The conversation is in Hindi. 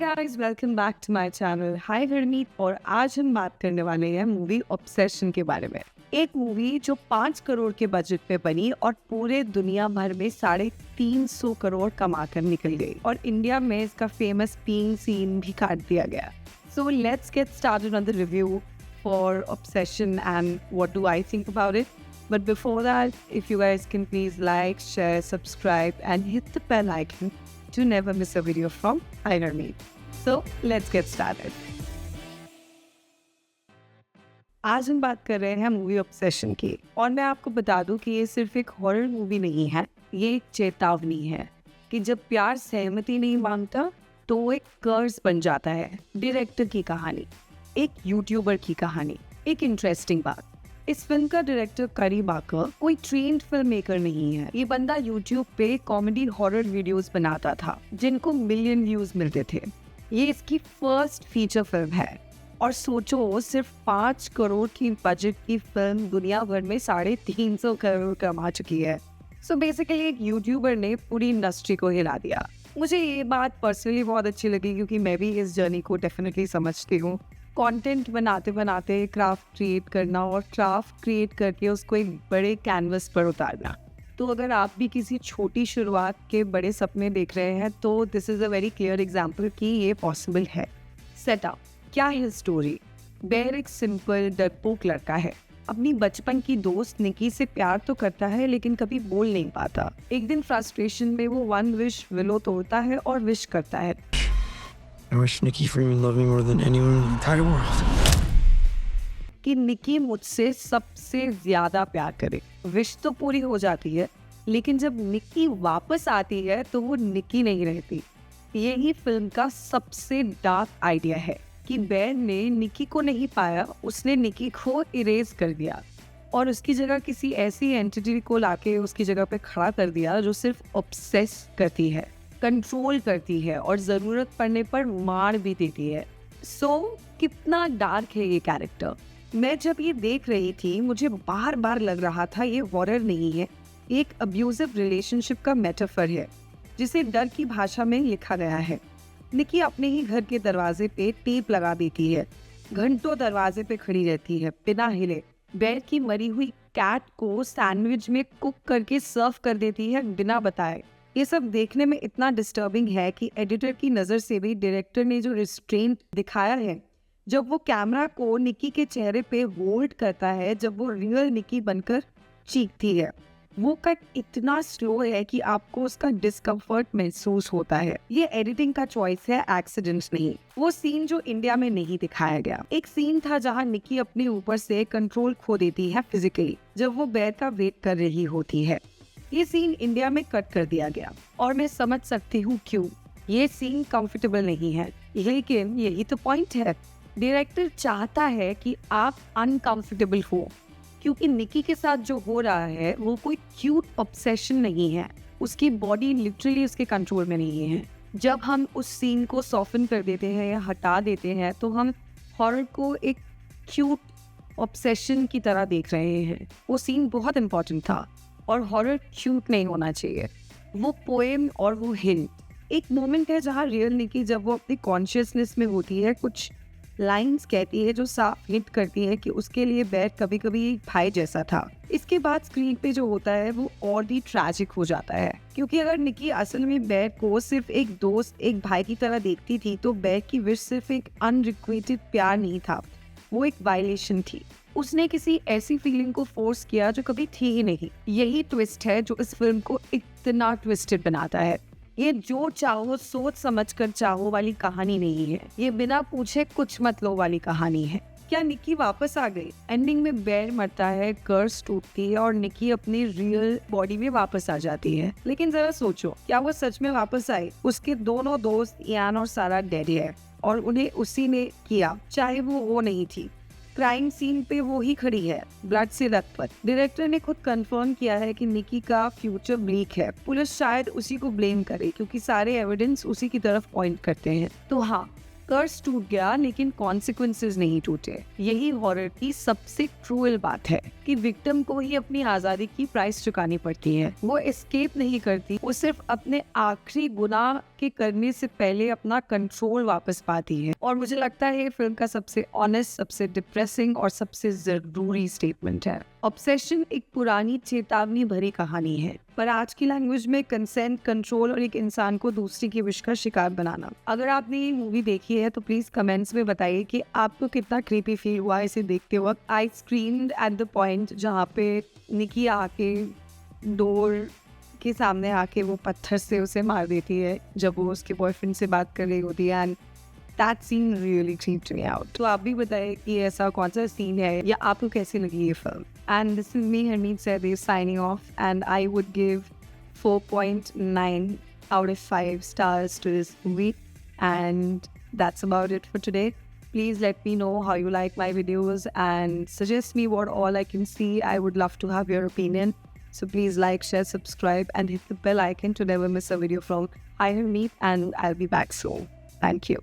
Guys, welcome back to my channel. Hi Harmeet, और आज हम बात करने वाले हैं मूवी ऑब्सेशन के बारे में। एक मूवी जो 5 करोड़ के बजट पे बनी और पूरे दुनिया भर में 350 करोड़ कमा कर निकल गई, और इंडिया में इसका फेमस पीइंग सीन भी काट दिया गया। So let's get started on the review for obsession and what do I think about it. But before that, if you guys can please like, share, subscribe and hit the bell icon to never miss a video from Higher Me. So let's get started. आज हम बात कर रहे हैं मूवी ऑब्सेशन की, और मैं आपको बता दूं कि ये सिर्फ एक हॉरर मूवी नहीं है, ये एक चेतावनी है कि जब प्यार सहमति नहीं मांगता तो वो एक कर्ज बन जाता है। डायरेक्टर की कहानी, एक यूट्यूबर की कहानी। एक इंटरेस्टिंग बात, इस फिल्म का डायरेक्टर करीम आकर कोई ट्रेंड फिल्म मेकर नहीं है। ये बंदा यूट्यूब पे कॉमेडी हॉरर वीडियोस बनाता था जिनको मिलियन व्यूज मिलते थे। ये इसकी फर्स्ट फीचर फिल्म है, और सोचो सिर्फ 5 करोड़ की बजट की फिल्म दुनिया भर में 350 करोड़ कमा चुकी है। सो बेसिकली एक यूट्यूबर ने पूरी इंडस्ट्री को हिला दिया। मुझे ये बात पर्सनली बहुत अच्छी लगी क्योंकि मैं भी इस जर्नी को डेफिनेटली समझती हूँ। कंटेंट बनाते बनाते क्राफ्ट क्रिएट करना, और क्राफ्ट क्रिएट करके उसको एक बड़े कैनवस पर उतारना। तो अगर आप भी किसी छोटी शुरुआत के बड़े सपने देख रहे हैं तो this is a very clear example कि ये पॉसिबल है। सेटअप क्या है स्टोरी? बेर एक सिंपल डरपोक लड़का है। अपनी बचपन की दोस्त निकी से प्यार तो करता है लेकिन कभी बोल नहीं पाता। एक दिन फ्रस्ट्रेशन में वो वन विश विलो तोड़ता है और विश करता है, I wish Nikki Freeman loved me more than anyone in the entire world. कि निकी मुझसे सबसे ज्यादा प्यार करे। विश तो पूरी हो जाती है, लेकिन जब निकी वापस आती है तो वो निकी नहीं रहती। यही फिल्म का सबसे डार्क आइडिया है कि बेर ने निकी को नहीं पाया, उसने निकी को इरेज कर दिया और उसकी जगह किसी ऐसी एंटिटी को लाके उसकी जगह पे खड़ा कर दिया जो सिर्फ ऑब्सेस करती है, कंट्रोल करती है और ज़रूरत पड़ने पर मार भी देती है। सो कितना डार्क है ये कैरेक्टर। मैं जब ये देख रही थी मुझे बार बार लग रहा था ये हॉरर नहीं है, एक अब्यूजिव रिलेशनशिप का मेटाफर है जिसे डर की भाषा में लिखा गया है। निकी अपने ही घर के दरवाजे पे टेप लगा देती है, घंटों दरवाजे पे खड़ी रहती है बिना हिले। बेर की मरी हुई कैट को सैंडविच में कुक करके सर्व कर देती है बिना बताए। ये सब देखने में इतना डिस्टर्बिंग है कि एडिटर की नज़र से भी डायरेक्टर ने जो रिस्ट्रेंट दिखाया है, जब वो कैमरा को निकी के चेहरे पे होल्ड करता है, जब वो रियल निकी बनकर चीखती है, वो कट इतना स्लो है कि आपको उसका डिस्कम्फर्ट महसूस होता है। ये एडिटिंग का चॉइस है, एक्सीडेंट्स नहीं। वो सीन जो इंडिया में नहीं दिखाया गया, एक सीन था जहाँ निकी अपने ऊपर से कंट्रोल खो देती है फिजिकली जब वो बेर का वेट कर रही होती है। ये सीन इंडिया में कट कर दिया गया, और मैं समझ सकती हूँ क्यों। ये सीन कंफर्टेबल नहीं है, लेकिन यही तो पॉइंट है। डायरेक्टर चाहता है कि आप अनकंफर्टेबल हो, क्योंकि निकी के साथ जो हो रहा है वो कोई क्यूट ऑब्सेशन नहीं है। उसकी बॉडी लिटरली उसके कंट्रोल में नहीं है। जब हम उस सीन को सॉफ्टन कर देते हैं या हटा देते हैं तो हम हॉरर को एक क्यूट ऑब्सेशन की तरह देख रहे हैं। वो सीन बहुत इंपॉर्टेंट था, और हॉरर क्यूट नहीं होना चाहिए। वो पोएम और वो हिंट। एक मोमेंट है जहाँ रियल निकी जब वो अपनी कॉन्शियसनेस में होती है कुछ लाइंस कहती है जो साफ हिंट करती है कि उसके लिए बेर कभी कभी एक भाई जैसा था। इसके बाद स्क्रीन पे जो होता है वो और भी ट्रैजिक हो जाता है, क्योंकि अगर निकी असल में बेर को सिर्फ एक दोस्त, एक भाई की तरह देखती थी तो बेर की विश सिर्फ एक अनरिक्वेटेड प्यार नहीं था, वो एक वायलेशन थी। उसने किसी ऐसी फीलिंग को फोर्स किया जो कभी थी ही नहीं। यही ट्विस्ट है जो इस फिल्म को इतना ट्विस्टेड बनाता है। ये जो चाहो सोच समझ कर चाहो वाली कहानी नहीं है, ये बिना पूछे कुछ मत लो वाली कहानी है। क्या निकी वापस आ गई? एंडिंग में बेर मरता है, कर्स टूटती है और निकी अपनी रियल बॉडी में वापस आ जाती है। लेकिन जरा सोचो, क्या वो सच में वापस आई? उसके दोनों दोस्त इयान और सारा डेड है, और उन्हें उसी ने किया, चाहे वो नहीं थी। क्राइम सीन पे वो ही खड़ी है, ब्लड से लथपथ। डायरेक्टर ने खुद कंफर्म किया है कि निकी का फ्यूचर ब्लीक है। पुलिस शायद उसी को ब्लेम करे क्योंकि सारे एविडेंस उसी की तरफ पॉइंट करते हैं। तो हाँ, कर्स टूट गया लेकिन कॉन्सिक्वेंसेस नहीं टूटे। यही हॉरर की सबसे क्रूअल बात है कि विक्टिम को ही अपनी आजादी की प्राइस चुकानी पड़ती है। वो एस्केप नहीं करती, वो सिर्फ अपने आखिरी गुनाह के करने से पहले अपना कंट्रोल वापस पाती है। और मुझे लगता है ये फिल्म का सबसे ऑनेस्ट, सबसे डिप्रेसिंग और सबसे जरूरी स्टेटमेंट है। ऑब्सेशन एक पुरानी चेतावनी भरी कहानी है, पर आज की लैंग्वेज में कंसेंट, कंट्रोल और एक इंसान को दूसरी की विश का शिकार बनाना। अगर आपने ये मूवी देखी है तो प्लीज कमेंट्स में बताइए कि आपको कितना क्रीपी फील हुआ इसे देखते वक्त। आई स्क्रीम्ड एट द पॉइंट जहाँ पे निकी आके डोर के सामने आके वो पत्थर से उसे मार देती है जब वो उसके बॉयफ्रेंड से बात कर रही होती है, and that scene really creeped me out. तो आप भी बताइए कि ऐसा कौन सा सीन है या आपको कैसी लगी ये film. And this is me Harmeet सैदी signing off, and I would give 4.9 out of 5 stars to this movie, and that's about it for today. Please let me know how you like my videos and suggest me what all I can see. I would love to have your opinion. So please like, share, subscribe, and hit the bell icon to never miss a video from I Meet, and I'll be back soon. Thank you.